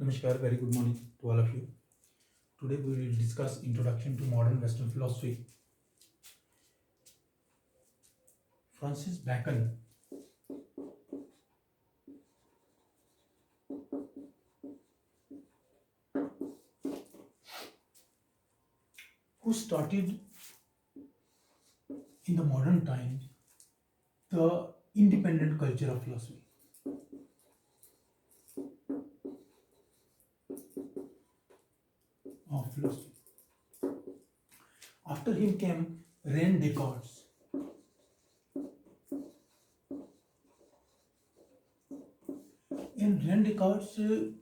Namaskar, very good morning to all of you. Today we will discuss Introduction to Modern Western Philosophy. Francis Bacon who started in the modern times the independent culture of philosophy. After him came Rene Descartes. And Rene Descartes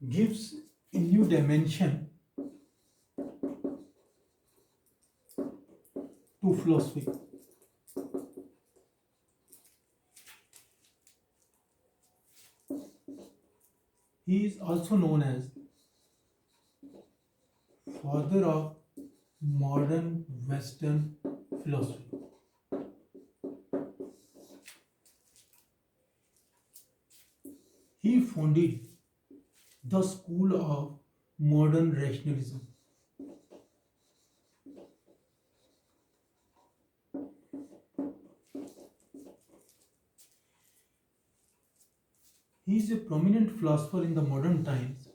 gives a new dimension to philosophy. He is also known as father of modern Western philosophy. He founded the school of modern rationalism. He is a prominent philosopher in the modern times.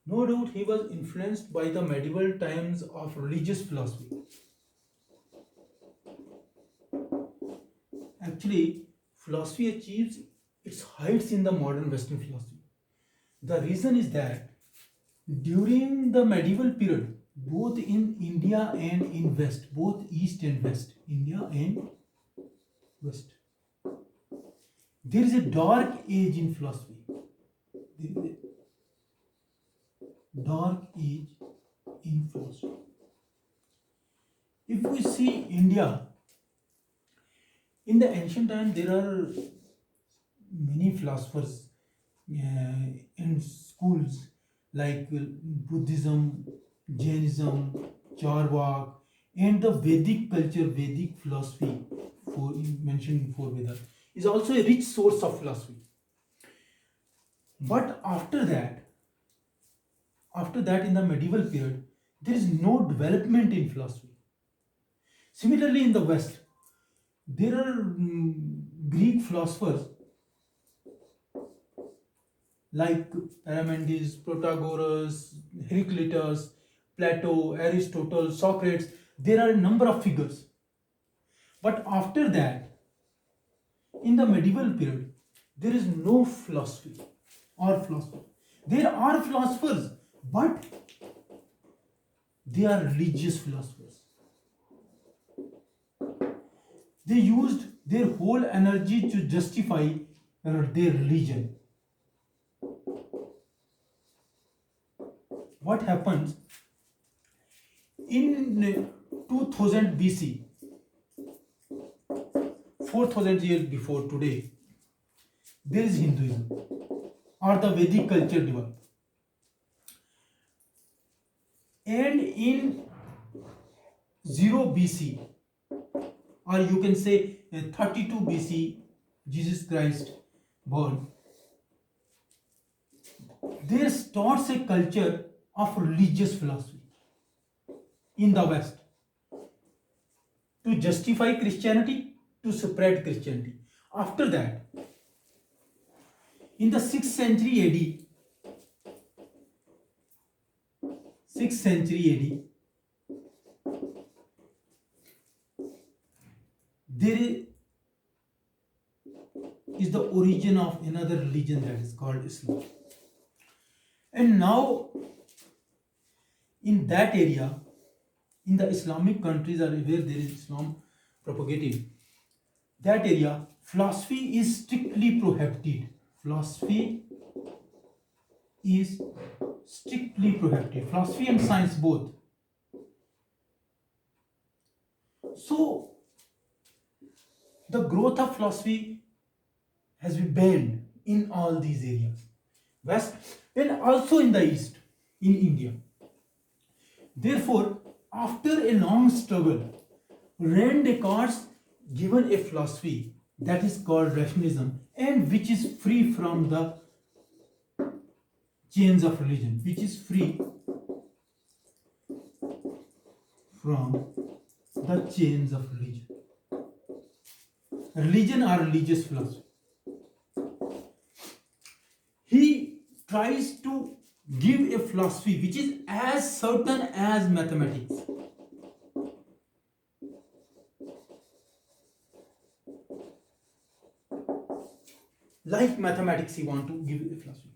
No doubt he was influenced by the medieval times of religious philosophy. Actually, philosophy achieves its heights in the modern Western philosophy. The reason is that during the medieval period, both in India and in West, both East and West, India and West, there is a dark age in philosophy. There is a dark age in philosophy. If we see India, in the ancient time there are many philosophers in schools like Buddhism, Jainism, Charvak, and the Vedic culture, Vedic philosophy, mentioned before Vedas, is also a rich source of philosophy. But after that in the medieval period, there is no development in philosophy. Similarly, in the West, there are Greek philosophers like Parmenides, Protagoras, Heraclitus, Plato, Aristotle, Socrates. There are a number of figures. But after that, in the medieval period, there is no philosophy or philosopher. There are philosophers, but they are religious philosophers. They used their whole energy to justify their religion. What happens in 2000 BC, 4000 years before today, there is Hinduism or the Vedic culture developed. And in 0 BC, or you can say 32 BC, Jesus Christ born, there starts a culture of religious philosophy in the West to justify Christianity, to spread Christianity. After that, in the 6th century AD, there is the origin of another religion that is called Islam. And now, in that area, in the Islamic countries where there is Islam propagated, that area, philosophy is strictly prohibited. Philosophy is strictly prohibited. Philosophy and science both. So, the growth of philosophy has been banned in all these areas. West and also in the East, in India. Therefore, after a long struggle, Rene Descartes given a philosophy that is called rationalism, and which is free from the chains of religion, which is free from the chains of religion. Religion or religious philosophy. He tries to give a philosophy which is as certain as mathematics. Like mathematics, he wants to give a philosophy.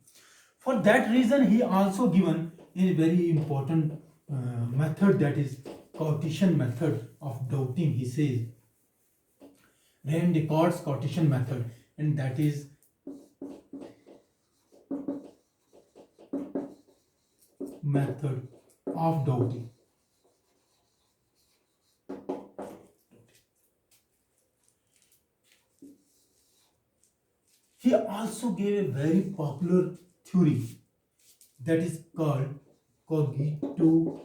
For that reason, he also given a very important method, that is Cartesian method of doubting. He says Rene Descartes' Cartesian method, and that is method of doubting. He also gave a very popular theory that is called cogito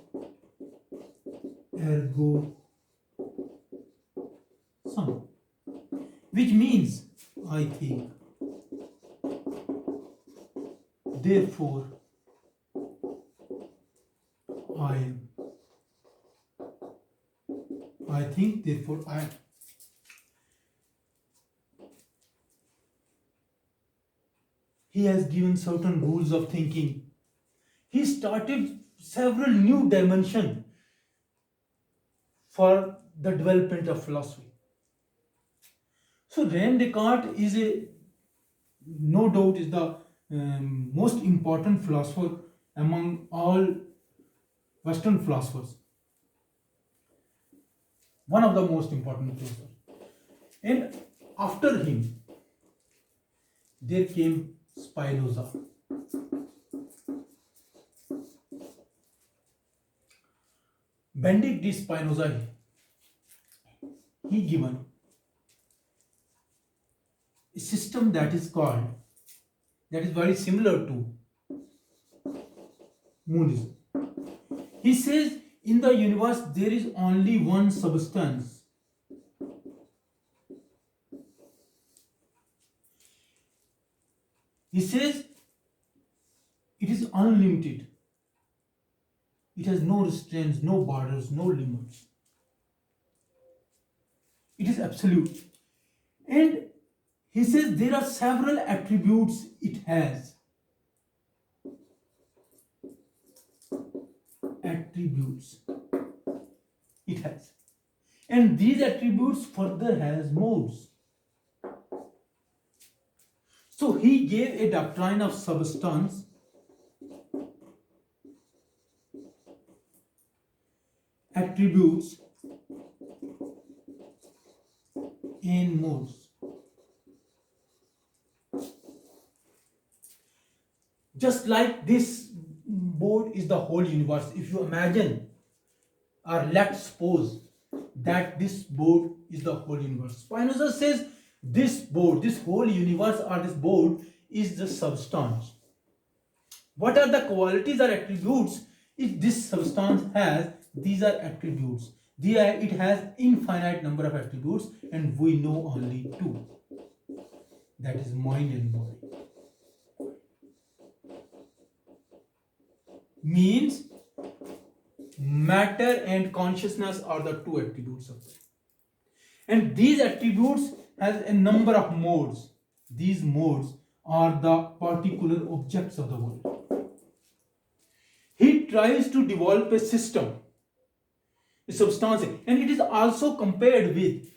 ergo sum, which means I think, therefore I am. I think, therefore I am. He has given certain rules of thinking. He started several new dimensions for the development of philosophy. So Rene Descartes is no doubt is the most important philosopher among all Western philosophers. One of the most important philosophers. And after him, there came Spinoza. Bendict Spinoza, he given a system that is very similar to monism. He says in the universe there is only one substance. He says it is unlimited. It has no restraints, no borders, no limits. It is absolute. And he says there are several attributes it has. Attributes it has. And these attributes further has modes. So he gave a doctrine of substance, attributes, and modes. Just like this board is the whole universe. If you imagine, or let's suppose that this board is the whole universe. Spinoza says this board, this whole universe or this board is the substance. What are the qualities or attributes if this substance has? These are attributes. It has infinite number of attributes, and we know only two. That is mind and body. Means matter and consciousness are the two attributes of it. And these attributes has a number of modes. These modes are the particular objects of the world. He tries to develop a system, a substance, and it is also compared with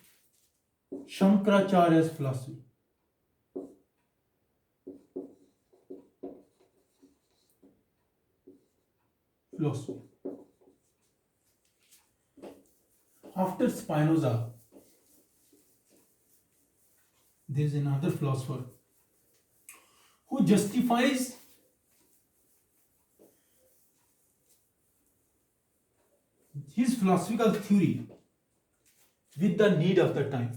Shankaracharya's philosophy. After Spinoza, there is another philosopher who justifies his philosophical theory with the need of the time.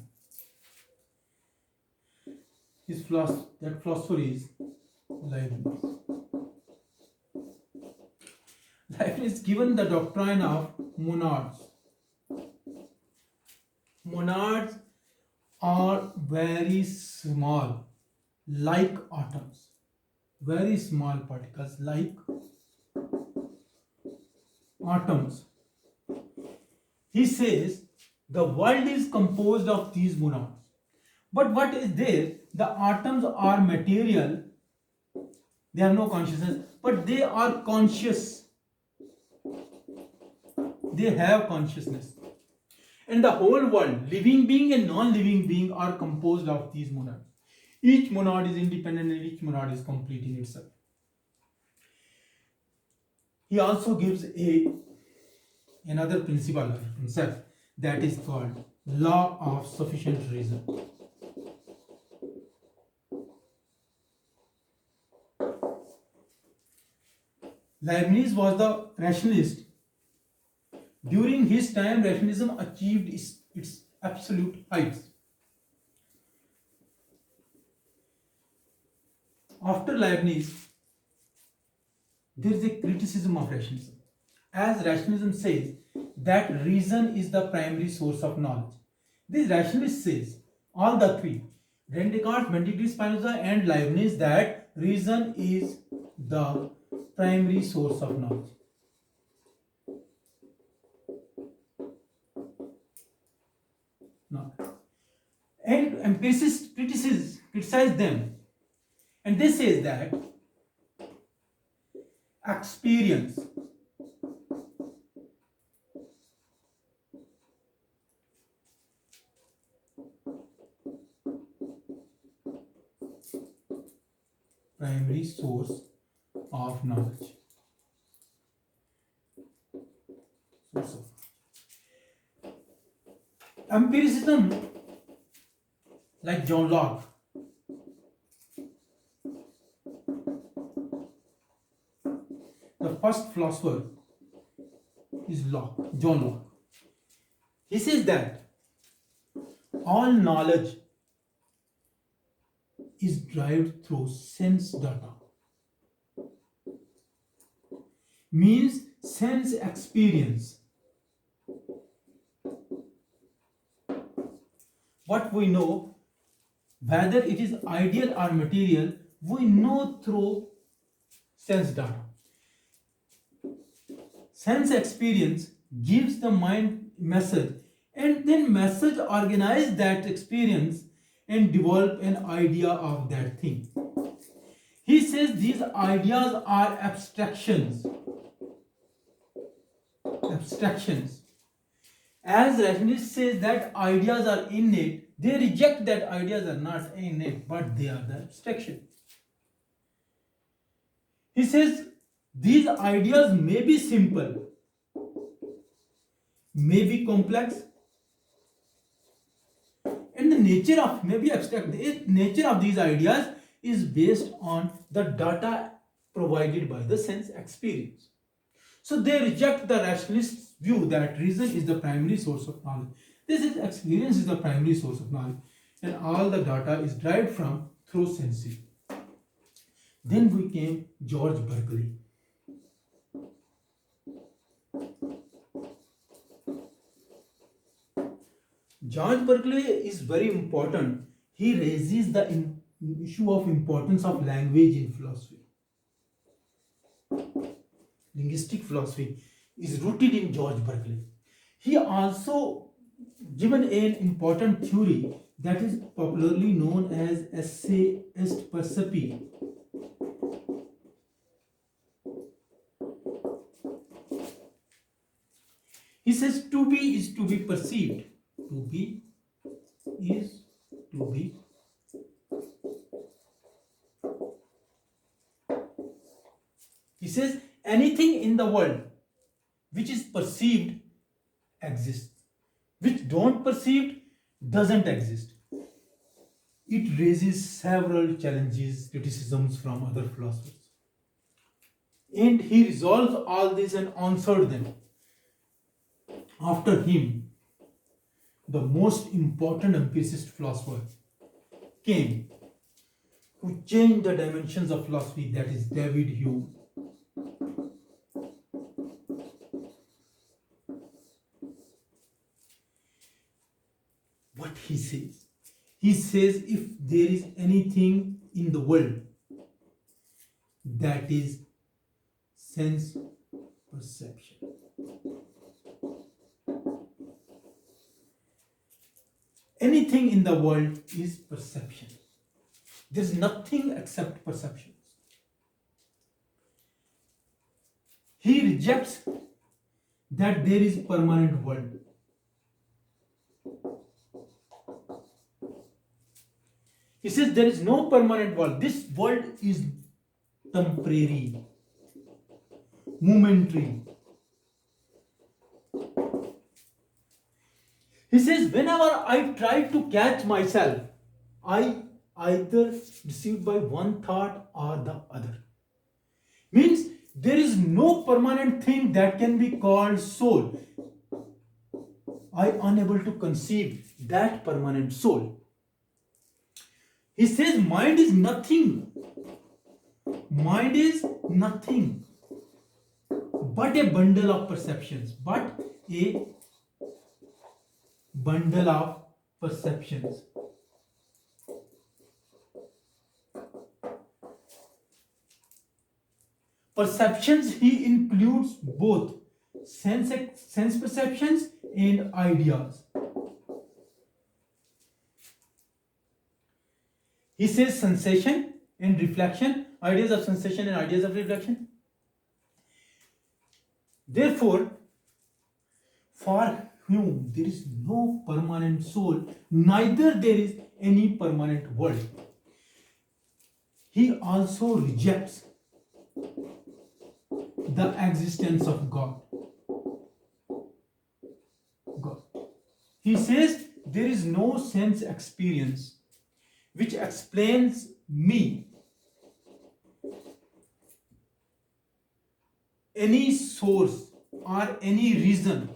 That philosopher is Leibniz. Leibniz given the doctrine of monads. Monads are very small, like atoms. Very small particles, like atoms. He says the world is composed of these monads. But what is there? The atoms are material, they have no consciousness, but they are conscious. They have consciousness. And the whole world, living being and non-living being, are composed of these monads. Each monad is independent and each monad is complete in itself. He also gives another principle of himself that is called law of sufficient reason. Leibniz was the rationalist. During his time, rationalism achieved its absolute heights. After Leibniz, there is a criticism of rationalism. As rationalism says that reason is the primary source of knowledge. This rationalist says, all the three, Rene, Descartes, Bendict, Spinoza and Leibniz, that reason is the primary source of knowledge. No. And empiricists criticize them, and they say that experience primary source of knowledge. Empiricism, like John Locke, the first philosopher is John Locke. He says that all knowledge is derived through sense data. Means sense experience. What we know, whether it is ideal or material, we know through sense data. Sense experience gives the mind message, and then message organize that experience and develop an idea of that thing. He says these ideas are abstractions. As rationalist says that ideas are innate, they reject that ideas are not innate, but they are the abstraction. He says these ideas may be simple, may be complex, and the nature of, may be abstract. The nature of these ideas is based on the data provided by the sense experience. So they reject the rationalist view that reason is the primary source of knowledge. This is experience is the primary source of knowledge, and all the data is derived from through sensing. Then we came George Berkeley. George Berkeley is very important. He raises the issue of importance of language in philosophy. Linguistic philosophy is rooted in George Berkeley. He also given an important theory that is popularly known as essayist perception. He says to be is to be perceived. To be is to be. He says anything in the world which is perceived exists, which don't perceived doesn't exist. It raises several challenges, criticisms from other philosophers. And he resolved all this and answered them. After him, the most important empiricist philosopher came who changed the dimensions of philosophy, that is David Hume. What he says, He says if there is anything in the world that is sense perception, anything in the world is perception. There is nothing except perceptions. He rejects that there is permanent world. He says there is no permanent world. This world is temporary, momentary. He says whenever I try to catch myself, I either deceived by one thought or the other. Means there is no permanent thing that can be called soul. I am unable to conceive that permanent soul. He says mind is nothing. Mind is nothing but a bundle of perceptions. But a bundle of perceptions. Perceptions, he includes both sense perceptions and ideas. He says sensation and reflection, ideas of sensation and ideas of reflection. Therefore, for Hume, there is no permanent soul, neither there is any permanent world. He also rejects the existence of God. He says there is no sense experience which explains me. Any source or any reason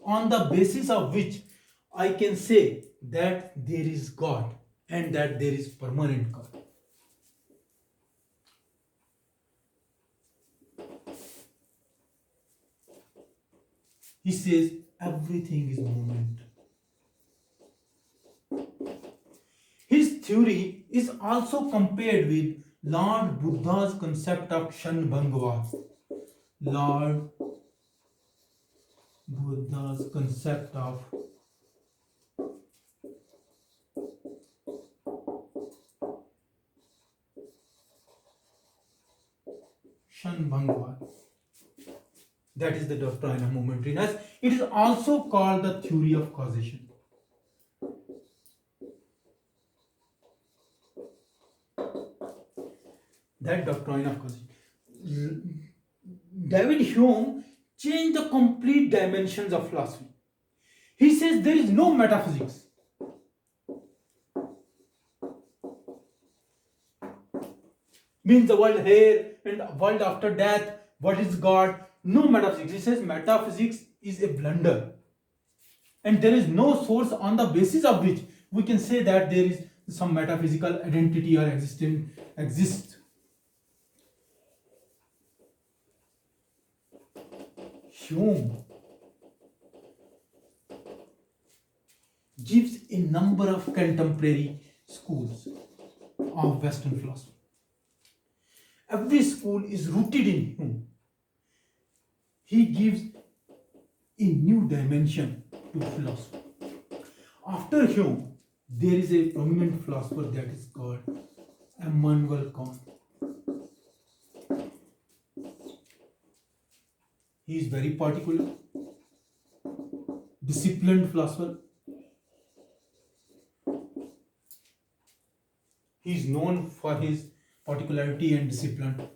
on the basis of which I can say that there is God and that there is permanent God. He says everything is moment. His theory is also compared with Lord Buddha's concept of Shanbhangva. Lord Buddha's concept of Shanbhangva. That is the doctrine of momentariness. It is also called the theory of causation. That doctrine of causation. David Hume changed the complete dimensions of philosophy. He says there is no metaphysics. Means the world here and world after death, what is God? No metaphysics. He says metaphysics is a blunder. And there is no source on the basis of which we can say that there is some metaphysical identity or exists. Hume gives a number of contemporary schools of Western philosophy. Every school is rooted in Hume. He gives a new dimension to philosophy. After Hume, there is a prominent philosopher that is called Immanuel Kant. He is very particular, disciplined philosopher. He is known for his particularity and discipline.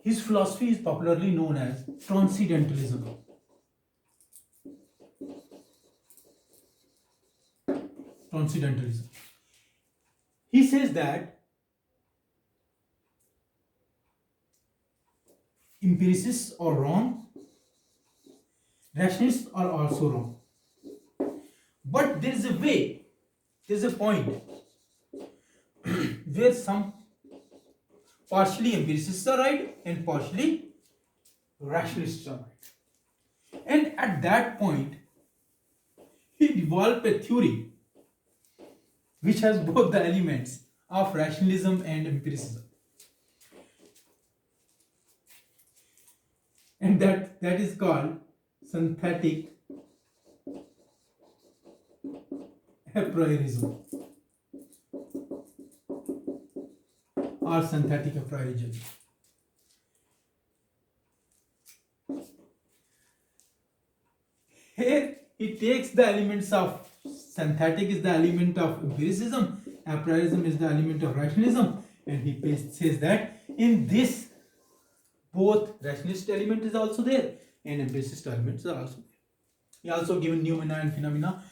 His philosophy is popularly known as Transcendentalism. Transcendentalism. He says that empiricists are wrong, rationalists are also wrong. But there is a way, there is a point where some partially empiricists are right and partially rationalists are right. And at that point, he developed a theory which has both the elements of rationalism and empiricism. And that is called synthetic Empiricism or synthetic empiricism. Here he takes the elements of synthetic is the element of empiricism, empiricism is the element of rationalism, and he says that in this both rationalist element is also there and empiricist elements are also there. He also given noumena and phenomena,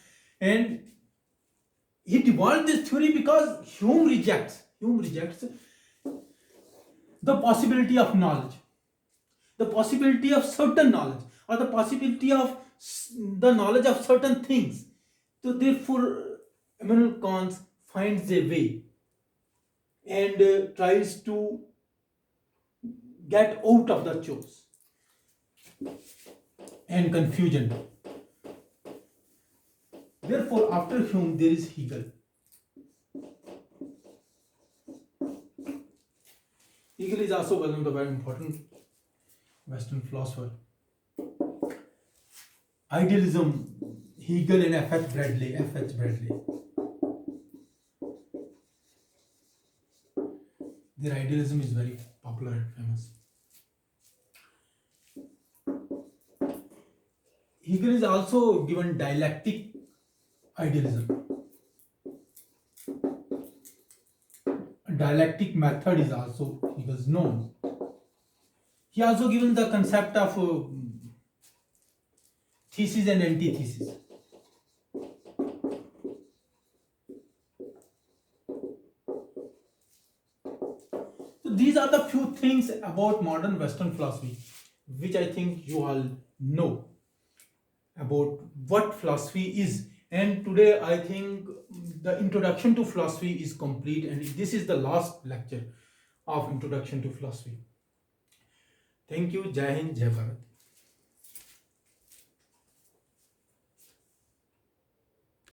and he developed this theory because Hume rejects the possibility of knowledge, the possibility of certain knowledge, or the possibility of the knowledge of certain things. So therefore Immanuel Kant finds a way and tries to get out of the chaos and confusion. Therefore, after Hume, there is Hegel. Hegel is also one of the very important Western philosopher. Idealism, Hegel and F.H. Bradley. Their idealism is very popular and famous. Hegel is also given dialectic idealism. Dialectic method is also Hegel's known. He also given the concept of thesis and antithesis. So these are the few things about modern Western philosophy which I think you all know about what philosophy is. And today I think the introduction to philosophy is complete, and this is the last lecture of introduction to philosophy. Thank you. Jai Hind, Jai Bharat.